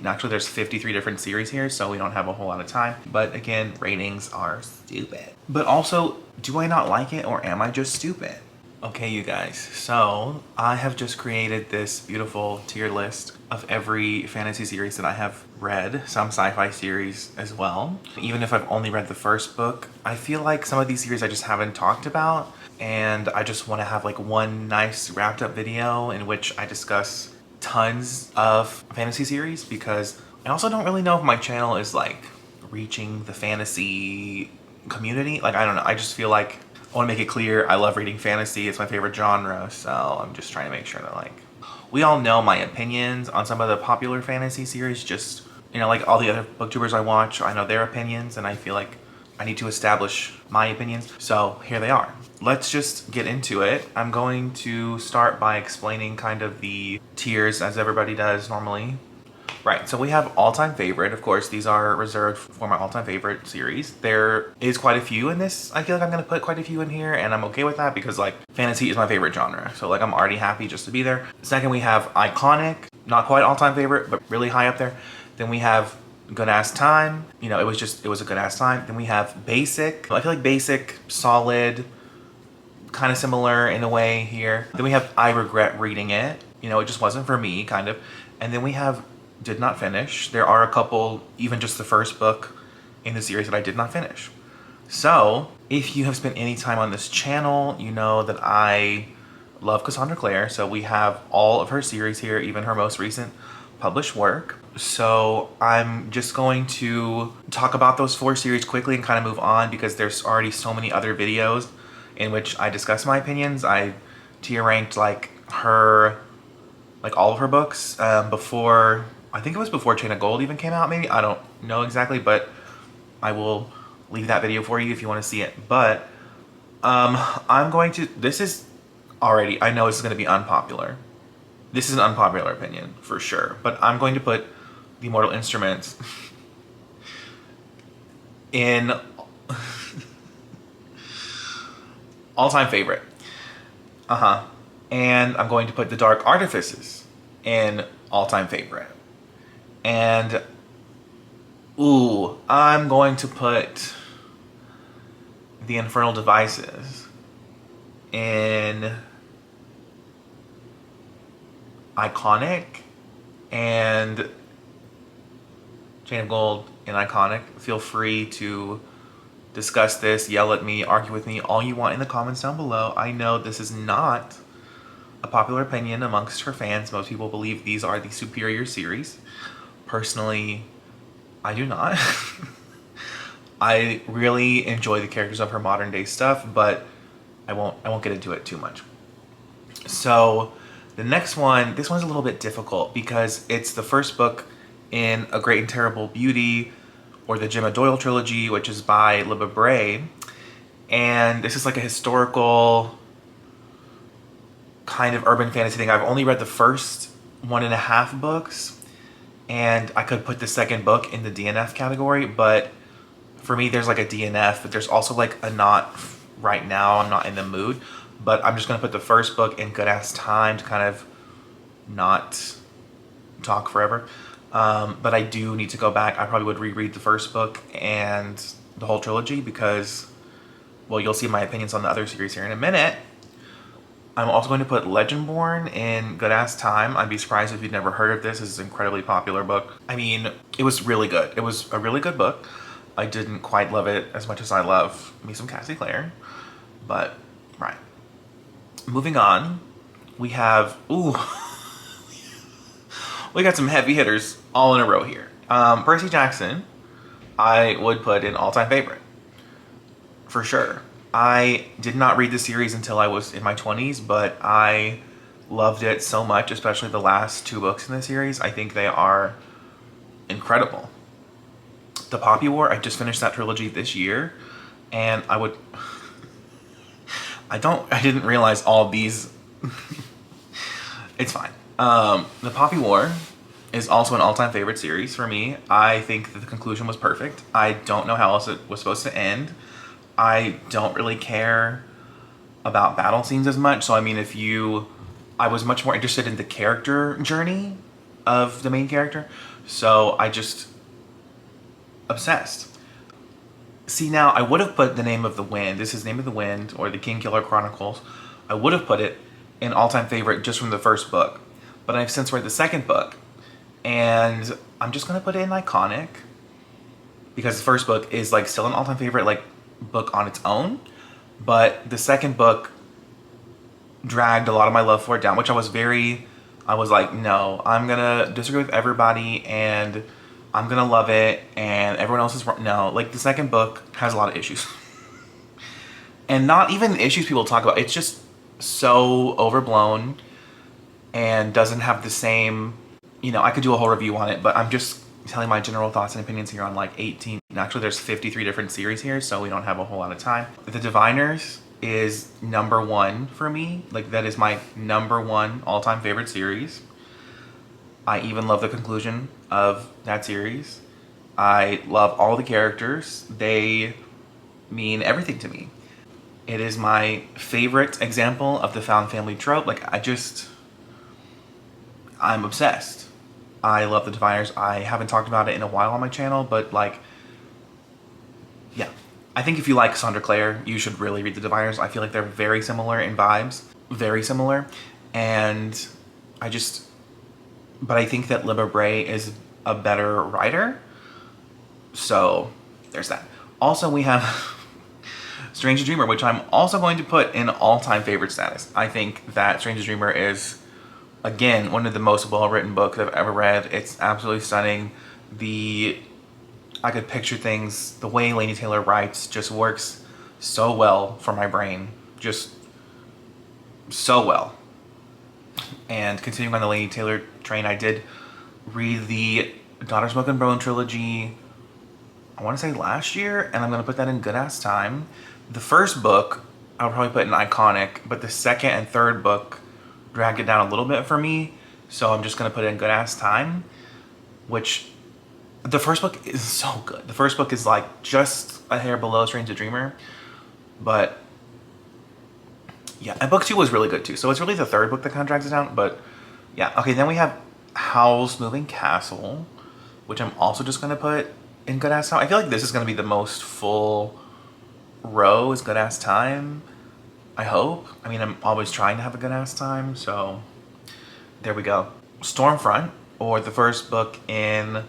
Actually, there's 53 different series here, so we don't have a whole lot of time. But again, ratings are stupid. But also, do I not like it, or am I just stupid? Okay, you guys, so I have just created this beautiful tier list of every fantasy series that I have read, some sci-fi series as well. Even if I've only read the first book, I feel like some of these series I just haven't talked about, and I just want to have like one nice wrapped up video in which I discuss tons of fantasy series, because I also don't really know if my channel is like reaching the fantasy community. Like, I don't know, I just feel like I want to make it clear I love reading fantasy. It's my favorite genre, so I'm just trying to make sure that, like, we all know my opinions on some of the popular fantasy series. Just, you know, like all the other booktubers I watch, I know their opinions, and I feel like I need to establish my opinions. So here they are. Let's just get into it. I'm going to start by explaining kind of the tiers, as everybody does normally. Right, so we have all-time favorite. Of course, these are reserved for my all-time favorite series. There is quite a few in this. I feel like I'm gonna put quite a few in here, and I'm okay with that because, like, fantasy is my favorite genre. So, like, I'm already happy just to be there. Second, we have iconic, not quite all-time favorite, but really high up there. Then we have good ass time. You know, it was a good ass time. Then we have basic. I feel like basic, solid, kind of similar in a way here. Then we have I regret reading it. You know, it just wasn't for me, kind of. And then we have did not finish. There are a couple, even just the first book in the series, that I did not finish. So, if you have spent any time on this channel, you know that I love Cassandra Clare. So we have all of her series here, even her most recent published work. So I'm just going to talk about those 4 series quickly and kind of move on, because there's already so many other videos in which I discuss my opinions. I tier ranked like all of her books before, I think it was before Chain of Gold even came out, maybe? I don't know exactly, but I will leave that video for you if you want to see it. But I'm going to, this is already, I know this is going to be unpopular. This is an unpopular opinion, for sure. But I'm going to put the Mortal Instruments in all-time favorite. And I'm going to put the Dark Artifices in all-time favorite. And, ooh, I'm going to put the Infernal Devices in iconic, and Chain of Gold in iconic. Feel free to discuss this, yell at me, argue with me, all you want in the comments down below. I know this is not a popular opinion amongst her fans. Most people believe these are the superior series. Personally, I do not. I really enjoy the characters of her modern day stuff, but I won't get into it too much. So the next one, this one's a little bit difficult because it's the first book in A Great and Terrible Beauty, or the Gemma Doyle trilogy, which is by Libba Bray. And this is like a historical kind of urban fantasy thing. I've only read the first 1.5 books, and I could put the second book in the DNF category, but for me there's like a DNF, but there's also like a not right now, I'm not in the mood. But I'm just gonna put the first book in good ass time to kind of not talk forever. But I do need to go back. I probably would reread the first book and the whole trilogy because, well, you'll see my opinions on the other series here in a minute. I'm also going to put Legendborn in good ass time. I'd be surprised if you'd never heard of this. This is an incredibly popular book. I mean, it was really good. It was a really good book. I didn't quite love it as much as I love me some Cassie Clare, but right. Moving on, we have, ooh, we got some heavy hitters all in a row here. Percy Jackson, I would put in all-time favorite, for sure. I did not read the series until I was in my 20s, but I loved it so much, especially the last 2 books in the series. I think they are incredible. The Poppy War, I just finished that trilogy this year, and I didn't realize all these. It's fine. The Poppy War is also an all-time favorite series for me. I think that the conclusion was perfect. I don't know how else it was supposed to end. I don't really care about battle scenes as much. So I mean, I was much more interested in the character journey of the main character. So I just obsessed. See, now I would have put The Name of the Wind. This is Name of the Wind, or the Kingkiller Chronicles. I would have put it in all-time favorite just from the first book. But I've since read the second book, and I'm just gonna put it in iconic, because the first book is like still an all-time favorite like book on its own, but the second book dragged a lot of my love for it down, which I was like, no, I'm gonna disagree with everybody and I'm gonna love it and everyone else is wrong. No, like the second book has a lot of issues. And not even the issues people talk about, it's just so overblown and doesn't have the same, I could do a whole review on it, but I'm just telling my general thoughts and opinions here on like 18, actually there's 53 different series here, so we don't have a whole lot of time. The Diviners is #1 for me. Like, that is my #1 all-time favorite series. I even love the conclusion of that series. I love all the characters. They mean everything to me. It is my favorite example of the found family trope. Like, I'm obsessed. I love the Diviners. I haven't talked about it in a while on my channel, but like, yeah. I think if you like Cassandra Clare, you should really read the Diviners. I feel like they're very similar in vibes. Very similar. And but I think that Libba Bray is a better writer. So, there's that. Also, we have Strange the Dreamer, which I'm also going to put in all-time favorite status. I think that Strange the Dreamer is, again, one of the most well-written books I've ever read. It's absolutely stunning. I could picture things, the way Laini Taylor writes just works so well for my brain. Just so well. And continuing on the Laini Taylor train, I did read the Daughter Smoke and Bone trilogy, I want to say last year, and I'm going to put that in good ass time. The first book, I'll probably put in iconic, but the second and third book dragged it down a little bit for me, so I'm just going to put it in good ass time, which the first book is so good. The first book is like just a hair below Strange the Dreamer, but yeah, and book 2 was really good too, so it's really the third book that kind of drags it down, but yeah. Okay, then we have Howl's Moving Castle, which I'm also just going to put in good ass time. I feel like this is going to be the most full row is good ass time, I hope. I mean, I'm always trying to have a good ass time, so there we go. Stormfront, or the first book in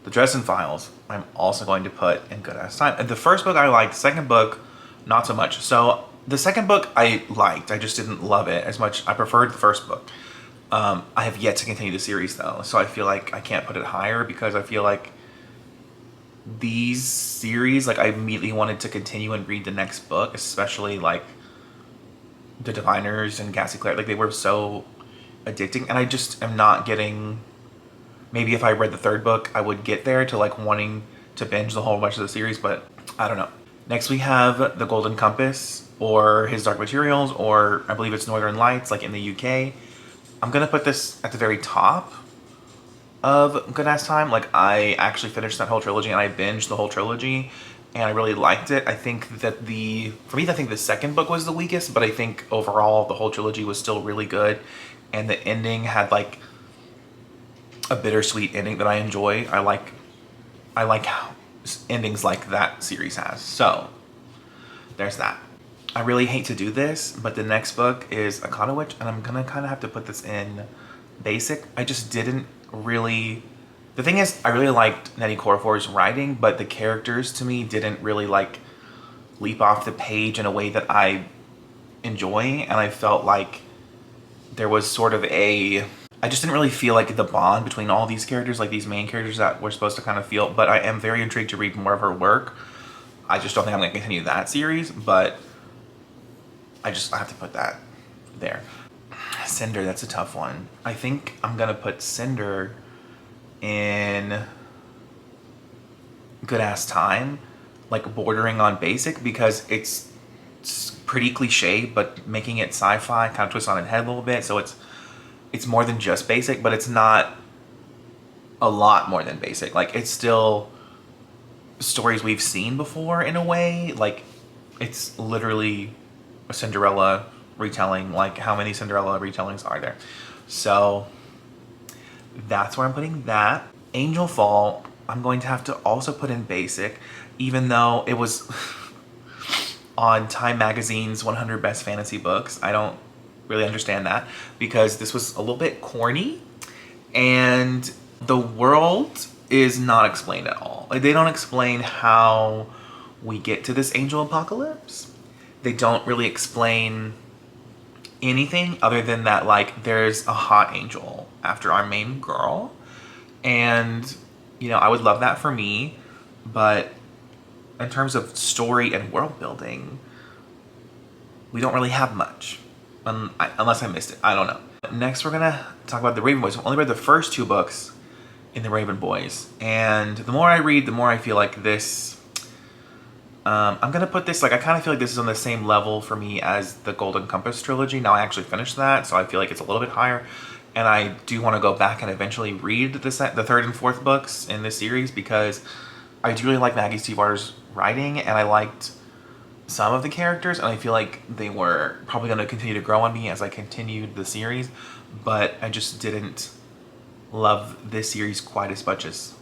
the Dresden Files, I'm also going to put in good ass time. And the first book I liked, the second book, not so much. So the second book I liked, I just didn't love it as much. I preferred the first book. I have yet to continue the series though, so I feel like I can't put it higher because I feel like these series, like, I immediately wanted to continue and read the next book, especially like the Diviners and Cassie Clare. Like, they were so addicting, and I just am not getting. Maybe if I read the third book, I would get there to like wanting to binge the whole bunch of the series, but I don't know. Next we have The Golden Compass, or His Dark Materials, or I believe it's Northern Lights, like in the UK. I'm gonna put this at the very top of good ass time. Like, I actually finished that whole trilogy and I binged the whole trilogy and I really liked it. I think that for me, I think the second book was the weakest, but I think overall the whole trilogy was still really good, and the ending had like a bittersweet ending that I enjoy. I like how endings like that series has. So there's that. I really hate to do this, but the next book is Akata Witch, and I'm gonna kind of have to put this in basic. I just didn't really. The thing is, I really liked Nettie Korfor's writing, but the characters to me didn't really like leap off the page in a way that I enjoy, and I felt like there was sort of I just didn't really feel like the bond between all these characters, like these main characters that we're supposed to kind of feel, but I am very intrigued to read more of her work. I just don't think I'm going to continue that series, but I have to put that there. Cinder, that's a tough one. I think I'm going to put Cinder in good ass time, like bordering on basic, because it's pretty cliche, but making it sci-fi, kind of twist on its head a little bit, so it's more than just basic, but it's not a lot more than basic. Like, it's still stories we've seen before in a way. Like, it's literally a Cinderella retelling. Like, how many Cinderella retellings are there? So that's where I'm putting that. Angel Fall, I'm going to have to also put in basic, even though it was on Time Magazine's 100 Best Fantasy Books. I don't really understand that because this was a little bit corny and the world is not explained at all. Like, they don't explain how we get to this angel apocalypse. They don't really explain anything other than that, like, there's a hot angel after our main girl. And, you know, I would love that for me, but in terms of story and world building, we don't really have much. Unless I missed it. I don't know. Next, we're gonna talk about the Raven Boys. I've only read the first 2 books in the Raven Boys, and the more I read, the more I feel like this. I'm gonna put this, like, I kind of feel like this is on the same level for me as the Golden Compass trilogy. Now I actually finished that, so I feel like it's a little bit higher, and I do want to go back and eventually read the 3rd and 4th books in this series because I do really like Maggie Stiefvater's writing, and I liked some of the characters, and I feel like they were probably going to continue to grow on me as I continued the series, but I just didn't love this series quite as much as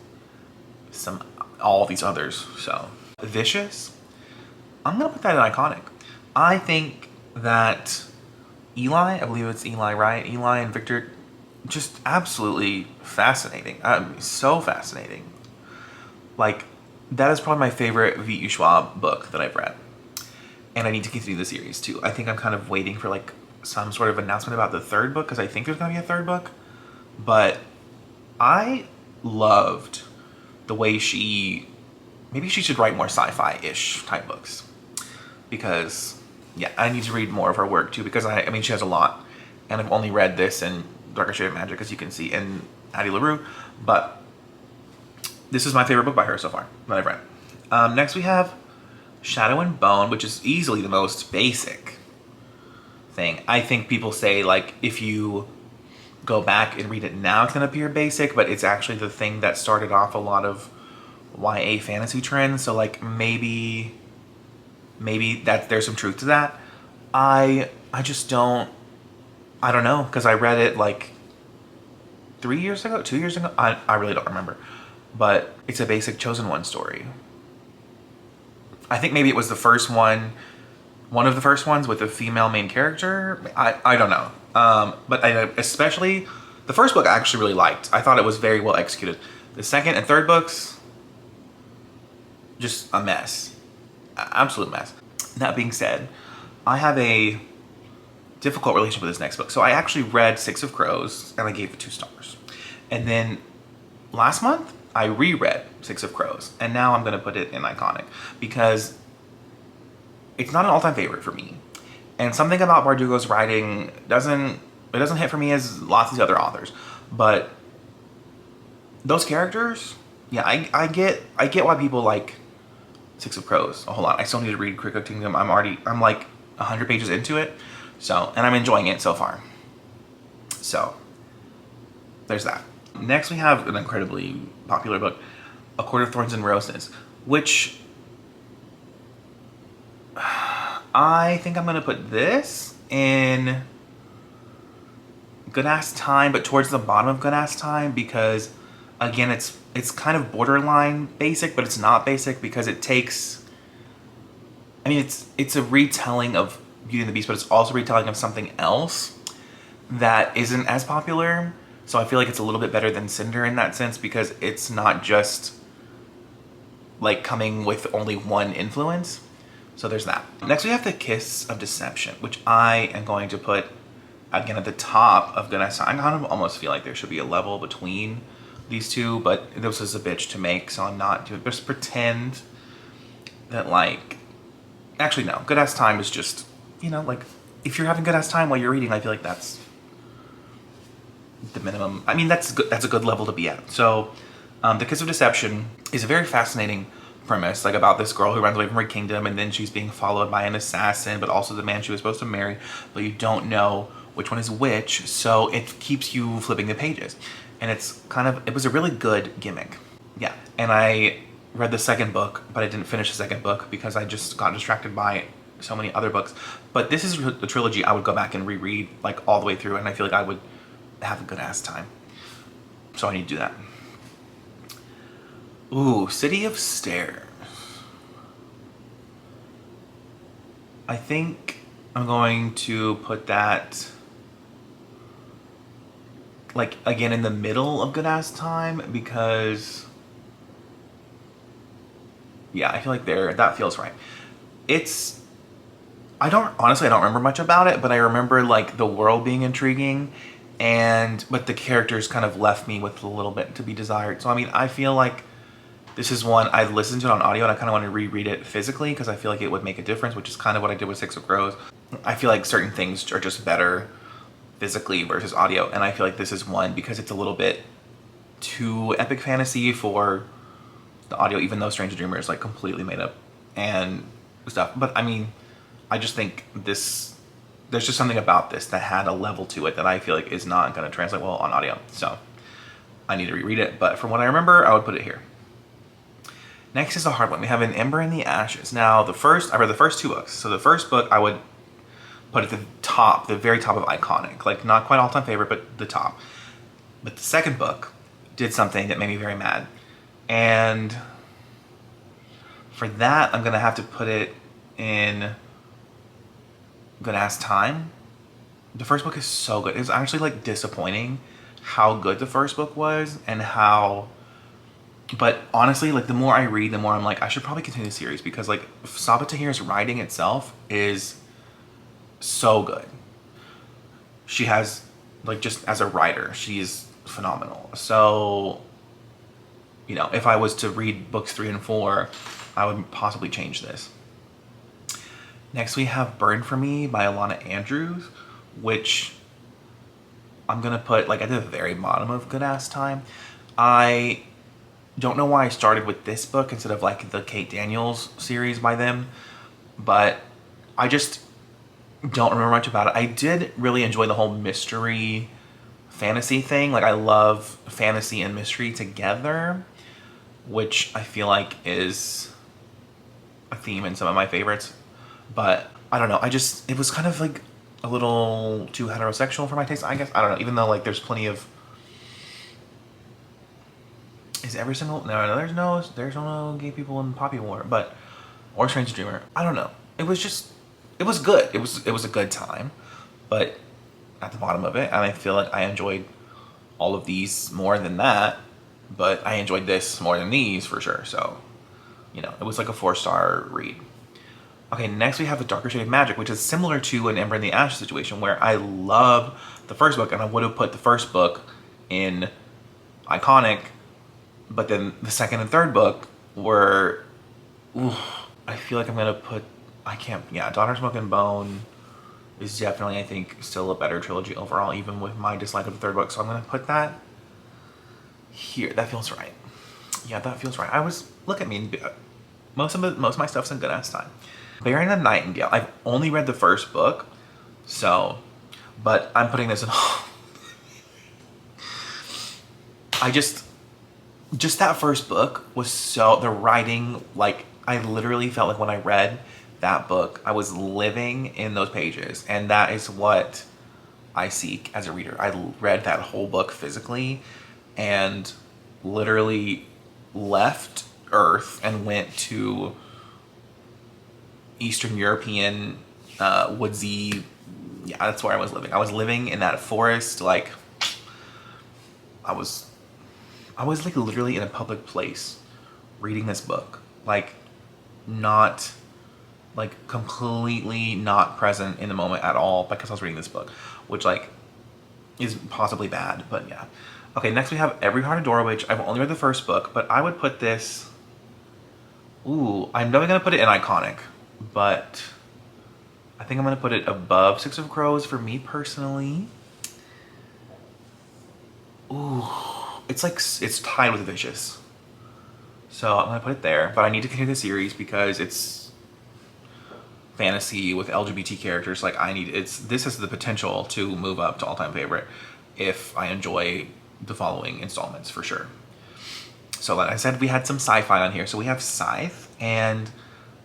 all these others. So Vicious, I'm gonna put that in iconic. I think that Eli, I believe it's Eli, right? Eli and Victor, just absolutely fascinating. So fascinating. Like, that is probably my favorite V.E. Schwab book that I've read. And I need to continue the series too. I think I'm kind of waiting for like some sort of announcement about the 3rd book because I think there's gonna be a 3rd book. But I loved the way maybe she should write more sci-fi-ish type books. Because, yeah, I need to read more of her work too because I mean, she has a lot. And I've only read this and Darker Shade of Magic, as you can see, and Addie LaRue. But this is my favorite book by her so far that I've read. Next we have Shadow and Bone, which is easily the most basic thing. I think people say, like, if you go back and read it now, it's going to appear basic, but it's actually the thing that started off a lot of YA fantasy trends. So, like, maybe that there's some truth to that. I just don't know, because I read it like 3 years ago, 2 years ago. I really don't remember. But it's a basic Chosen One story. I think maybe it was the first one of the first ones with a female main character. I don't know. But especially the first book I actually really liked. I thought it was very well executed. The 2nd and 3rd books, just a mess. Absolute mess. That being said, I have a difficult relationship with this next book. So I actually read 6 of Crows and I gave it 2 stars. And then last month, I reread 6 of Crows, and now I'm going to put it in iconic because it's not an all-time favorite for me. And something about Bardugo's writing doesn't hit for me as lots of the other authors. But those characters, yeah, I get why people like 6 of Crows a whole lot. I still need to read Cricket Kingdom. I'm like 100 pages into it, so, and I'm enjoying it so far. So there's that. Next, we have an incredibly popular book, A Court of Thorns and Roses, which I think I'm going to put this in Good Ass Time, but towards the bottom of Good Ass Time because, again, it's kind of borderline basic, but it's not basic because it takes, I mean, it's a retelling of Beauty and the Beast, but it's also a retelling of something else that isn't as popular. So I feel like it's a little bit better than Cinder in that sense because it's not just like coming with only one influence. So there's that. Next we have The Kiss of Deception, which I am going to put again at the top of Good Ass Time. I kind of almost feel like there should be a level between these two, but this is a bitch to make, so I'm not doing, just pretend that, like, actually no, Good Ass Time is just, you know, like, if you're having good ass time while you're reading, I feel like that's the minimum. I mean, that's good. That's a good level to be at. So, The Kiss of Deception is a very fascinating premise, like about this girl who runs away from her kingdom, and then she's being followed by an assassin, but also the man she was supposed to marry, but you don't know which one is which, so it keeps you flipping the pages. And it's kind of, it was a really good gimmick. Yeah, and I read the 2nd book, but I didn't finish the 2nd book because I just got distracted by so many other books. But this is the trilogy I would go back and reread, like, all the way through, and I feel like I would have a good ass time. So I need to do that. Ooh, City of Stairs. I think I'm going to put that, like, again in the middle of Good Ass Time, because yeah, I feel like that feels right. It's, I don't, honestly, I don't remember much about it, but I remember like the world being intriguing, but the characters kind of left me with a little bit to be desired. So I mean, I feel like this is one I listened to it on audio, and I kind of want to reread it physically because I feel like it would make a difference, which is kind of what I did with Six of Crows. I feel like certain things are just better physically versus audio, and I feel like this is one because it's a little bit too epic fantasy for the audio, even though Strange Dreamer is like completely made up and stuff. But I mean, I just think there's just something about this that had a level to it that I feel like is not going to translate well on audio. So I need to reread it, but from what I remember, I would put it here. Next is a hard one. We have An Ember in the Ashes. Now, I read the first two books. So the first book I would put at the top, the very top of iconic. Like, not quite all-time favorite, but the top. But the second book did something that made me very mad. And for that, I'm going to have to put it in Good Ass Time. The first book is so good. It's actually like disappointing how good the first book was and how, but honestly, like the more I read, the more I'm like, I should probably continue the series because like Sabaa Tahir's writing itself is so good. She has, like, just as a writer, she's phenomenal. So, you know, if I was to read books 3 and 4, I would possibly change this. Next we have Burn For Me by Alana Andrews, which I'm gonna put like at the very bottom of Good Ass Time. I don't know why I started with this book instead of like the Kate Daniels series by them, but I just don't remember much about it. I did really enjoy the whole mystery fantasy thing. Like I love fantasy and mystery together, which I feel like is a theme in some of my favorites. But I don't know, it was kind of like a little too heterosexual for my taste, I guess. I don't know, even though like there's plenty of, is every single, no, there's no gay people in Poppy War, but, or Strange Dreamer. I don't know. It was good. It was a good time, but at the bottom of it, and I feel like I enjoyed all of these more than that, but I enjoyed this more than these for sure. So, you know, it was like a 4-star read. Okay, next we have A Darker Shade of Magic, which is similar to An Ember in the Ashes situation, where I love the first book, and I would have put the first book in iconic, but then the second and third book were, ooh, I feel like I'm gonna put, Daughter Smoke and Bone is definitely, I think, still a better trilogy overall, even with my dislike of the third book, so I'm gonna put that here. That feels right. Yeah, that feels right. Look at me, most of my stuff's in Good Ass Time. Burying the Nightingale, I've only read the first book, so, but I'm putting this in. I just that first book was so, the writing, like, I literally felt like when I read that book, I was living in those pages, and that is what I seek as a reader. I read that whole book physically, and literally left Earth and went to Eastern European, woodsy, yeah, that's where I was living. I was living in that forest, like, I was like literally in a public place reading this book, like not, like completely not present in the moment at all because I was reading this book, which like is possibly bad, but yeah. Okay, next we have Every Heart a Door, which I've only read the first book, but I would put this, ooh, I'm never gonna put it in iconic, but I think I'm gonna put it above Six of Crows for me personally. Ooh, it's tied with Vicious, so I'm gonna put it there, but I need to continue the series because it's fantasy with LGBT characters. Like this has the potential to move up to all-time favorite if I enjoy the following installments for sure. So like I said, we had some sci-fi on here. So we have Scythe, and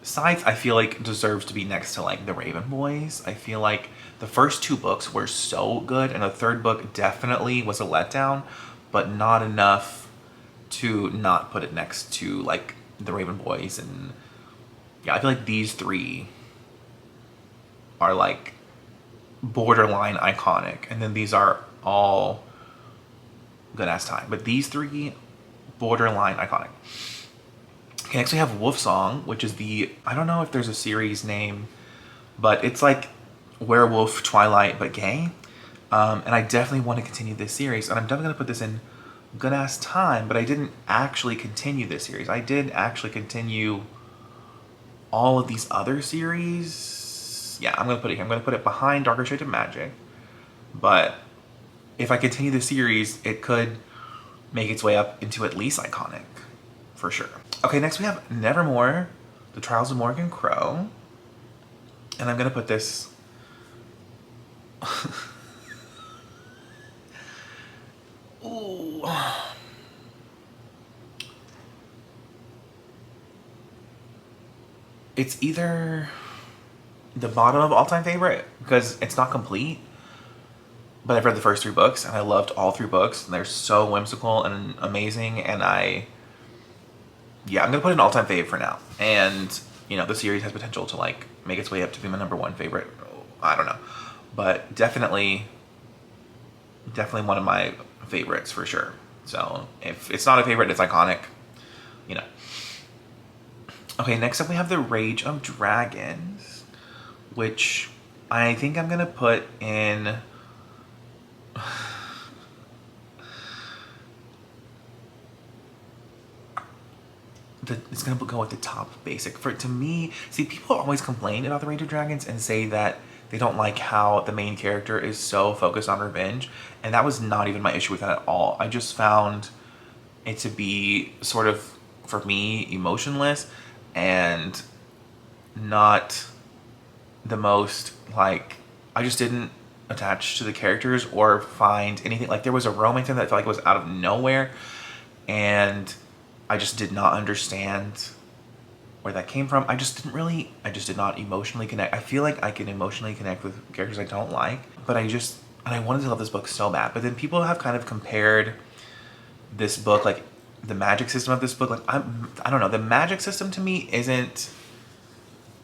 Scythe I feel like deserves to be next to like The Raven Boys. I feel like the first 2 books were so good, and the third book definitely was a letdown, but not enough to not put it next to like the Raven Boys, and yeah, I feel like these three are like borderline iconic, and then these are all good ass time, but these three borderline iconic. Okay, next we have Wolf Song, which is I don't know if there's a series name, but it's like werewolf Twilight but gay. And I definitely want to continue this series, and I'm definitely going to put this in good ass time, but I didn't actually continue this series. I did actually continue all of these other series. Yeah, I'm going to put it here. I'm going to put it behind Darker Shades of Magic, but if I continue the series, it could make its way up into at least iconic, for sure. Okay, next we have Nevermore, The Trials of Morgan Crow, and I'm going to put this... Ooh. It's either the bottom of all-time favorite, because it's not complete, but I've read the first 3 books, and I loved all 3 books, and they're so whimsical and amazing, and yeah, I'm gonna put it in all-time fave for now. And, you know, the series has potential to, like, make its way up to be my #1 favorite. I don't know. But definitely one of my favorites, for sure. So, if it's not a favorite, it's iconic, you know. Okay, next up we have The Rage of Dragons, which I think I'm gonna put in... it's gonna go with the top basic. To me, see, people always complain about The Rage of Dragons and say that they don't like how the main character is so focused on revenge, and that was not even my issue with that at all. I just found it to be sort of, for me, emotionless and not the most, like, I just didn't attach to the characters or find anything. Like, there was a romance in that I felt like was out of nowhere, and I just did not understand where that came from. I just did not emotionally connect. I feel like I can emotionally connect with characters I don't like, but I wanted to love this book so bad. But then people have kind of compared this book, like the magic system of this book, like I don't know, the magic system to me isn't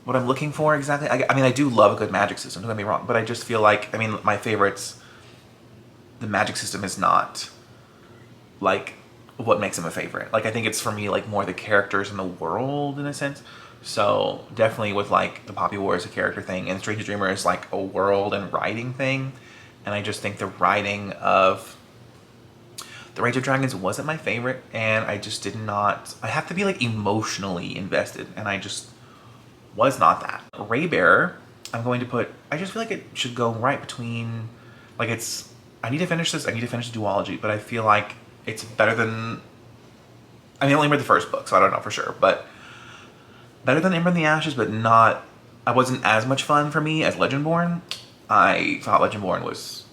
what I'm looking for exactly. I mean, I do love a good magic system, don't get me wrong, but I just feel like, I mean, my favorites, the magic system is not like what makes them a favorite. Like, I think it's, for me, like more the characters in the world in a sense. So definitely with like the Poppy War is a character thing, and Strange Dreamer is like a world and writing thing. And I just think the writing of The Rage of Dragons wasn't my favorite, and I just did not, I have to be like emotionally invested, and I just was not that. Raybearer, I'm going to put, I just feel like it should go right between, like, it's, I need to finish this, I need to finish the duology, but I feel like it's better than, I mean, I only read the first book, so I don't know for sure, but better than Ember in the Ashes, but not, I wasn't as much fun for me as Legendborn. I thought Legendborn was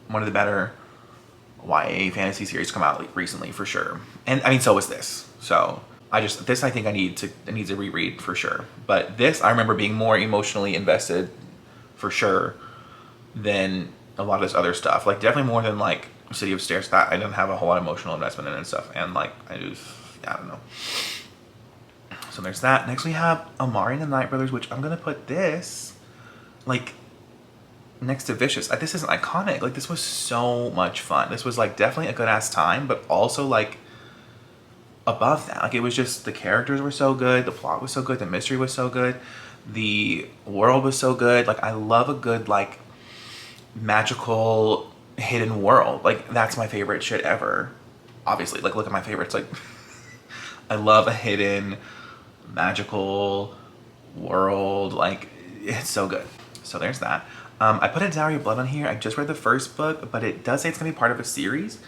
one of the better YA fantasy series to come out like recently, for sure. And I mean, so was this. So this I think I need to reread for sure. But this, I remember being more emotionally invested for sure than a lot of this other stuff. Like, definitely more than like City of Stairs. That I didn't have a whole lot of emotional investment in and stuff. And like, I don't know. So there's that. Next we have Amari and the Night Brothers, which I'm gonna put this like next to Vicious. This isn't iconic. Like, this was so much fun. This was like definitely a good ass time, but also like above that. Like, it was just, the characters were so good, the plot was so good, the mystery was so good, the world was so good. Like, I love a good like magical hidden world. Like, that's my favorite shit ever. Obviously, like, look at my favorites. Like, I love a hidden magical world. Like, it's so good. So there's that. I put a Dowry of Blood on here. I just read the first book, but it does say it's gonna be part of a series,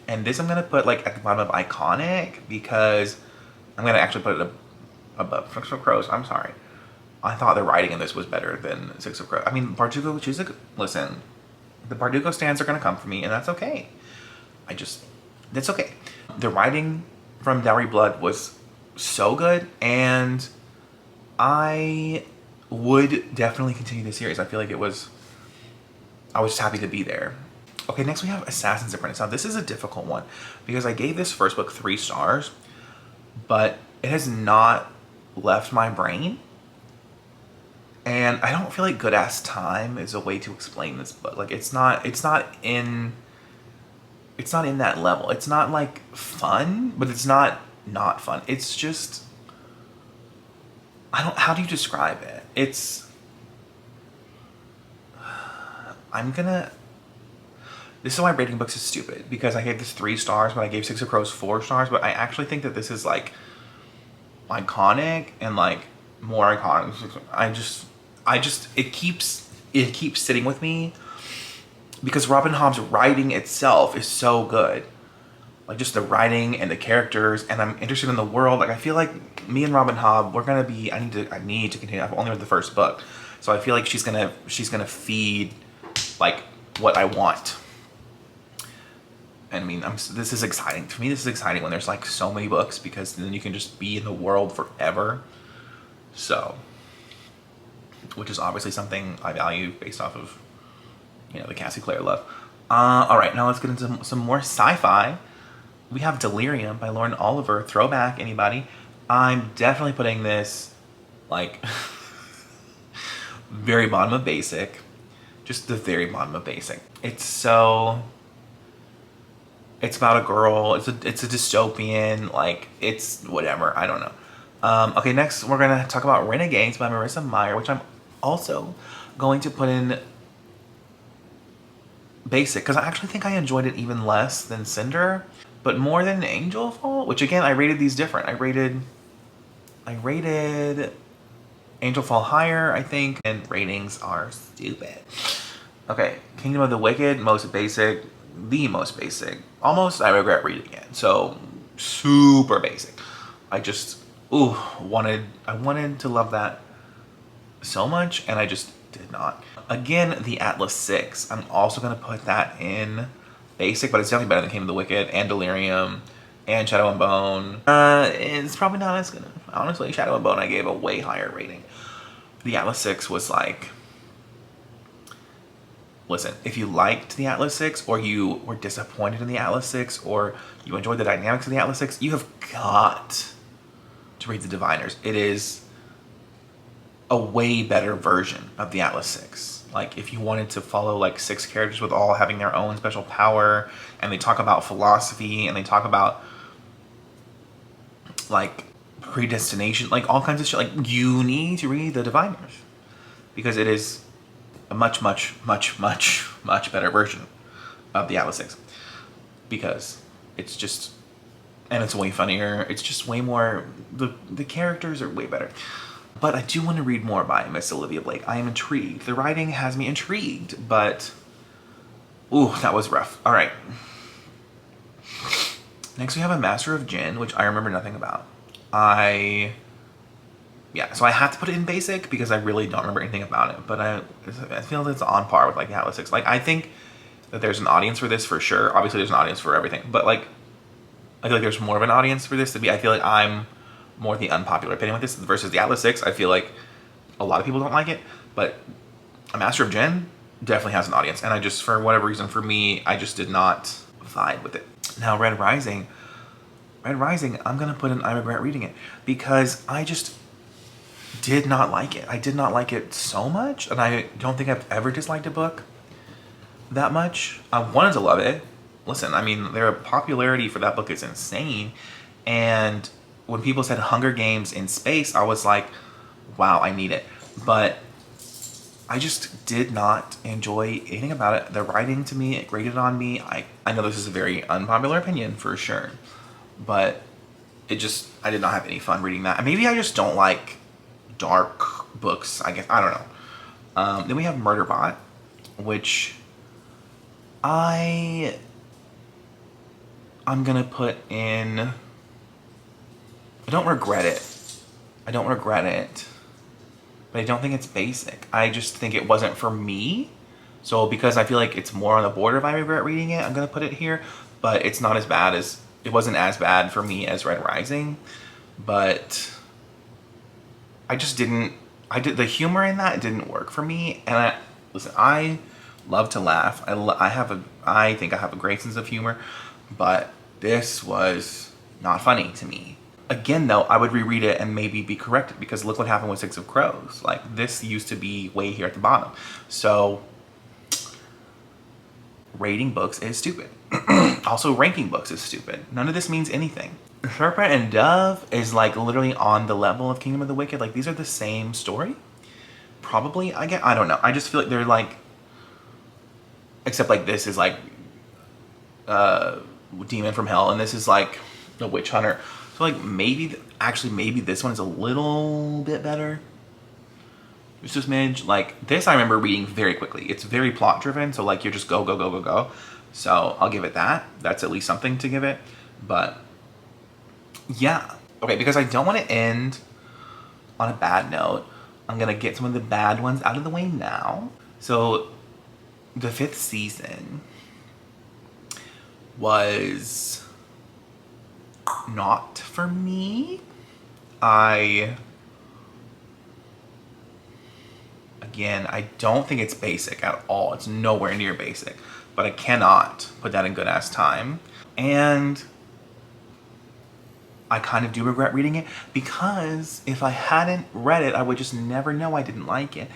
and this I'm gonna put like at the bottom of iconic, because I'm gonna actually put it above Six of Crows. I'm sorry, I thought the writing in this was better than Six of Crows. I mean, Bardugo, listen, the Bardugo stands are gonna come for me, and that's okay. That's okay. The writing from Dowry Blood was so good, and I would definitely continue the series. I feel like I was just happy to be there. Okay, next we have Assassin's Apprentice. Now this is a difficult one because I gave this first book 3 stars, but it has not left my brain. And I don't feel like Good Ass Time is a way to explain this book. Like it's not in that level. It's not like fun, but it's not fun. It's just, how do you describe it? This is why rating books is stupid, because I gave this 3 stars, but I gave Six of Crows 4 stars, but I actually think that this is like iconic and like more iconic. It keeps sitting with me because Robin Hobb's writing itself is so good. Like just the writing and the characters, and I'm interested in the world. Like I feel like me and Robin Hobb, I need to continue. I've only read the first book. So I feel like she's gonna feed like what I want. And I mean, this is exciting. To me, this is exciting when there's like so many books, because then you can just be in the world forever. So, which is obviously something I value based off of, the Cassie Clare love. All right, now let's get into some more sci-fi. We have Delirium by Lauren Oliver. Throwback, anybody? I'm definitely putting this like very bottom of basic. Just the very bottom of basic. It's about a girl. It's a dystopian. Like it's whatever. I don't know. Okay, next we're gonna talk about Renegades by Marissa Meyer, which I'm also going to put in basic, because I actually think I enjoyed it even less than Cinder, but more than Angel Fall, which again, I rated these different. I rated Angel Fall higher, I think, and ratings are stupid. Okay, Kingdom of the Wicked, most basic, the most basic. Almost I regret reading it, so super basic. I just, wanted to love that so much, and I just did not. Again, the Atlas 6. I'm also going to put that in basic, but it's definitely better than Kingdom of the Wicked and Delirium and Shadow and Bone. It's probably not as good. Honestly, Shadow and Bone I gave a way higher rating. The Atlas 6 was like, listen, if you liked the Atlas 6, or you were disappointed in the Atlas 6, or you enjoyed the dynamics of the Atlas 6, you have got to read the Diviners. It is a way better version of the Atlas 6. Like, if you wanted to follow like 6 characters with all having their own special power, and they talk about philosophy, and they talk about like predestination, like all kinds of shit, like you need to read the Diviners, because it is a much better version of the Atlas 6, because it's just, and it's way funnier. It's just way more, the characters are way better. But I do want to read more by Miss Olivia Blake. I am intrigued. The writing has me intrigued, but that was rough. All right. Next we have A Master of Jinn, which I remember nothing about. So I have to put it in basic because I really don't remember anything about it. But I feel that it's on par with like the Atlas 6. Like I think that there's an audience for this for sure. Obviously there's an audience for everything. But like I feel like there's more of an audience for this to be. I feel like I'm more the unpopular opinion with this versus the Atlas 6. I feel like a lot of people don't like it. But A Master of Jinn definitely has an audience. And I just, for whatever reason, for me, I just did not vibe with it. Now Red Rising, I'm going to put in I regret reading it, because I just did not like it. I did not like it so much, and I don't think I've ever disliked a book that much. I wanted to love it. Listen, I mean, their popularity for that book is insane, and when people said Hunger Games in space, I was like, wow, I need it. But I just did not enjoy anything about it. The writing, to me, it grated on me. I know this is a very unpopular opinion for sure, but I did not have any fun reading that. Maybe I just don't like dark books, I guess. I don't know. Then we have Murderbot, which I'm gonna put in, I don't regret it, but I don't think it's basic. I just think it wasn't for me. So because I feel like it's more on the border of I regret reading it, I'm gonna put it here. But it's not as bad as, it wasn't as bad for me as Red Rising. But the humor in that didn't work for me. And listen, I love to laugh. I think I have a great sense of humor, but this was not funny to me. Again, though, I would reread it and maybe be corrected, because look what happened with Six of Crows. Like, this used to be way here at the bottom. So, rating books is stupid. Also, ranking books is stupid. None of this means anything. Serpent and Dove is like literally on the level of Kingdom of the Wicked. Like, these are the same story. Probably, I don't know. I just feel like they're like, except like this is like Demon from Hell, and this is like the Witch Hunter. So like maybe this one is a little bit better. It's just smidge. Like this I remember reading very quickly. It's very plot driven, so like you're just go, go, go, go, go. So I'll give it that. That's at least something to give it. But yeah. Okay, because I don't want to end on a bad note, I'm gonna get some of the bad ones out of the way now. So the 5th season was not for me. I don't think it's basic at all. It's nowhere near basic, but I cannot put that in good ass time. And I kind of do regret reading it, because if I hadn't read it, I would just never know I didn't like it.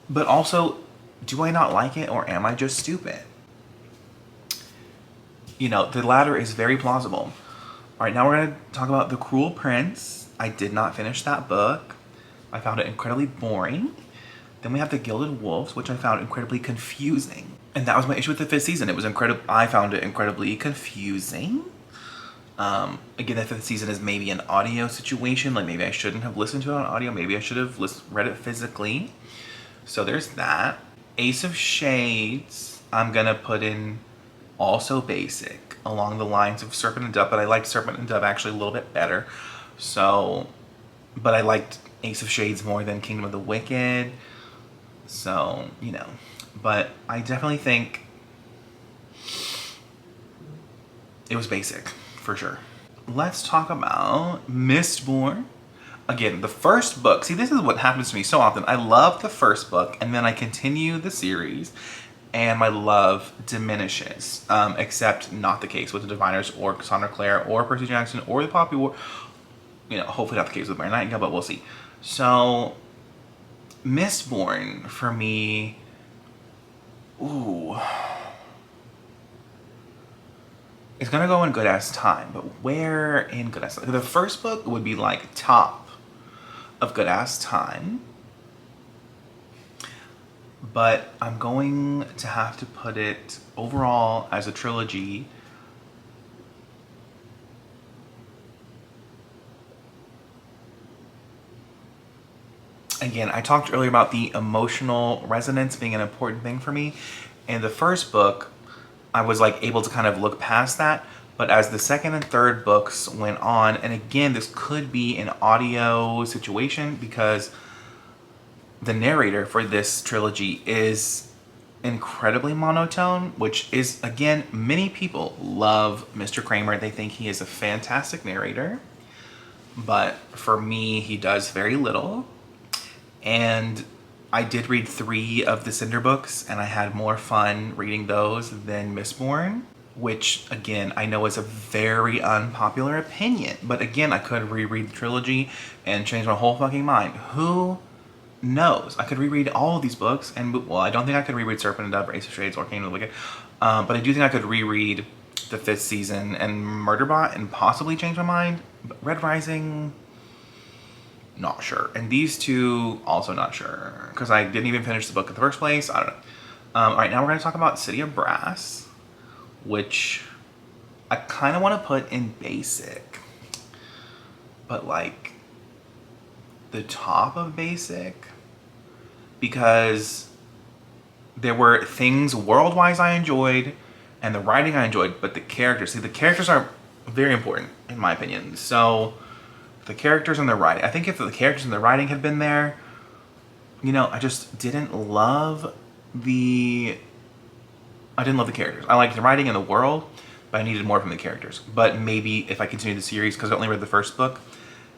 But also, do I not like it, or am I just stupid? You know, the latter is very plausible. All right, now we're going to talk about The Cruel Prince. I did not finish that book. I found it incredibly boring. Then we have The Gilded Wolves, which I found incredibly confusing. And that was my issue with the 5th season. It was I found it incredibly confusing. Again, the 5th season is maybe an audio situation. Like maybe I shouldn't have listened to it on audio. Maybe I should have read it physically. So there's that. Ace of Shades, I'm going to put in also basic, along the lines of Serpent and Dove, but I liked Serpent and Dove actually a little bit better. So, but I liked Ace of Shades more than Kingdom of the Wicked. So, you know, but I definitely think it was basic, for sure. Let's talk about Mistborn. Again, the first book. See, this is what happens to me so often. I love the first book, and then I continue the series, and my love diminishes. Except not the case with the Diviners, or Cassandra Clare, or Percy Jackson, or the Poppy War. You know, hopefully not the case with Mary Nightingale, but we'll see. So, Mistborn, for me, ooh, it's gonna go in good ass time, but where in good ass time? The first book would be like top of good ass time, but I'm going to have to put it overall as a trilogy. Again, I talked earlier about the emotional resonance being an important thing for me. In the first book, I was like able to kind of look past that, but as the second and third books went on, and again, this could be an audio situation because the narrator for this trilogy is incredibly monotone, which is, again, many people love Mr. Kramer. They think he is a fantastic narrator, but for me, he does very little. And I did read 3 of the Cinder books, and I had more fun reading those than Mistborn, which, again, I know is a very unpopular opinion. But again, I could reread the trilogy and change my whole fucking mind. Who knows? I could reread all of these books, and, well, I don't think I could reread Serpent and Dove, or Ace of Shades, or Kingdom of the Wicked. But I do think I could reread the 5th season and Murderbot and possibly change my mind. But Red Rising, not sure. And these two, also not sure. Because I didn't even finish the book in the first place. I don't know. Alright, now we're going to talk about City of Brass, which I kind of want to put in basic. But like, the top of basic. Because there were things world-wise I enjoyed, and the writing I enjoyed, but the characters, see, the characters are very important, in my opinion. So, the characters and the writing. I think if the characters and the writing had been there, you know, I just didn't love the characters. I liked the writing and the world, but I needed more from the characters. But maybe if I continue the series, because I only read the first book,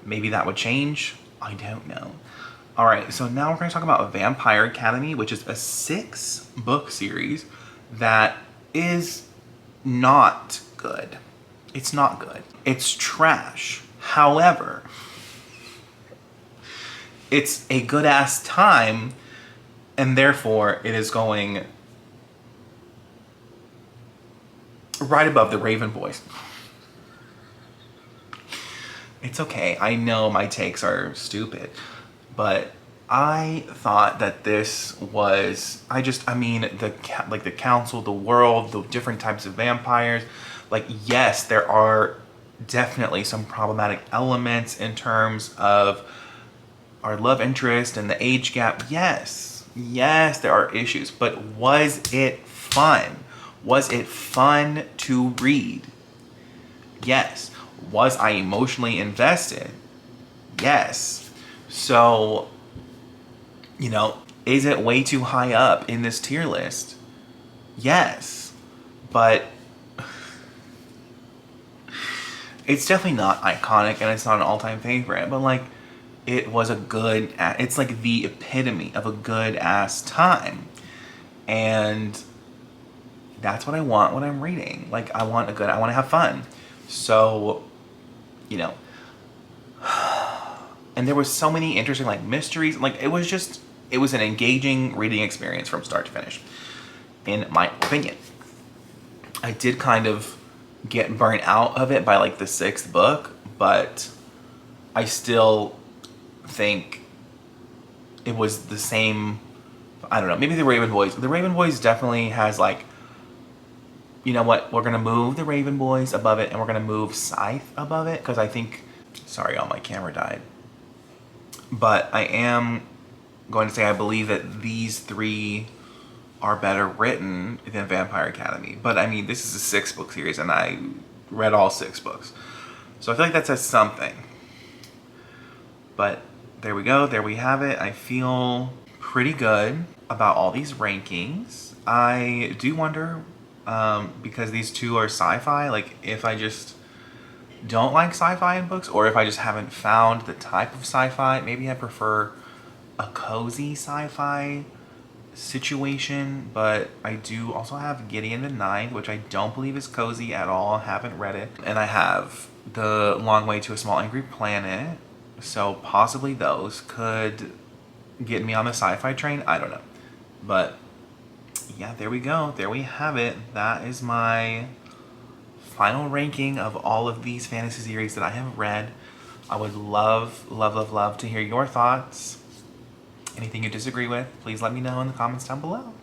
maybe that would change. I don't know. All right, so now we're going to talk about Vampire Academy, which is a 6-book series that is not good. It's not good. It's trash. However, it's a good ass time, and therefore it is going right above the Raven Boys. It's okay. I know my takes are stupid, but I thought that this was, I mean, the council, the world, the different types of vampires. Like, yes, there are definitely some problematic elements in terms of our love interest and the age gap. Yes, there are issues, but was it fun? Was it fun to read? Yes. Was I emotionally invested? Yes. So, you know, is it way too high up in this tier list? Yes. But it's definitely not iconic and it's not an all-time favorite, but like, it was it's like the epitome of a good ass time. And that's what I want when I'm reading. Like, I want to have fun. So, you know, and there was so many interesting like mysteries. Like, it was an engaging reading experience from start to finish, in my opinion. I did kind of get burnt out of it by like the 6th book, but I still think it was the same. I don't know, maybe the Raven Boys definitely has like, you know what, we're gonna move the Raven Boys above it and we're gonna move Scythe above it, because I think, sorry, my camera died, but I am going to say I believe that these 3 are better written than Vampire Academy. But I mean, this is a 6-book series and I read all 6 books, so I feel like that says something. But there we go, there we have it. I feel pretty good about all these rankings. I do wonder, because these 2 are sci-fi, like if I just don't like sci-fi in books, or if I just haven't found the type of sci-fi. Maybe I prefer a cozy sci-fi situation, but I do also have Gideon the Ninth, which I don't believe is cozy at all. Haven't read it. And I have The Long Way to a Small Angry Planet, so possibly those could get me on the sci-fi train. I don't know. But yeah, there we go. There we have it. That is my final ranking of all of these fantasy series that I have read. I would love, love, love, love to hear your thoughts. Anything you disagree with, please let me know in the comments down below.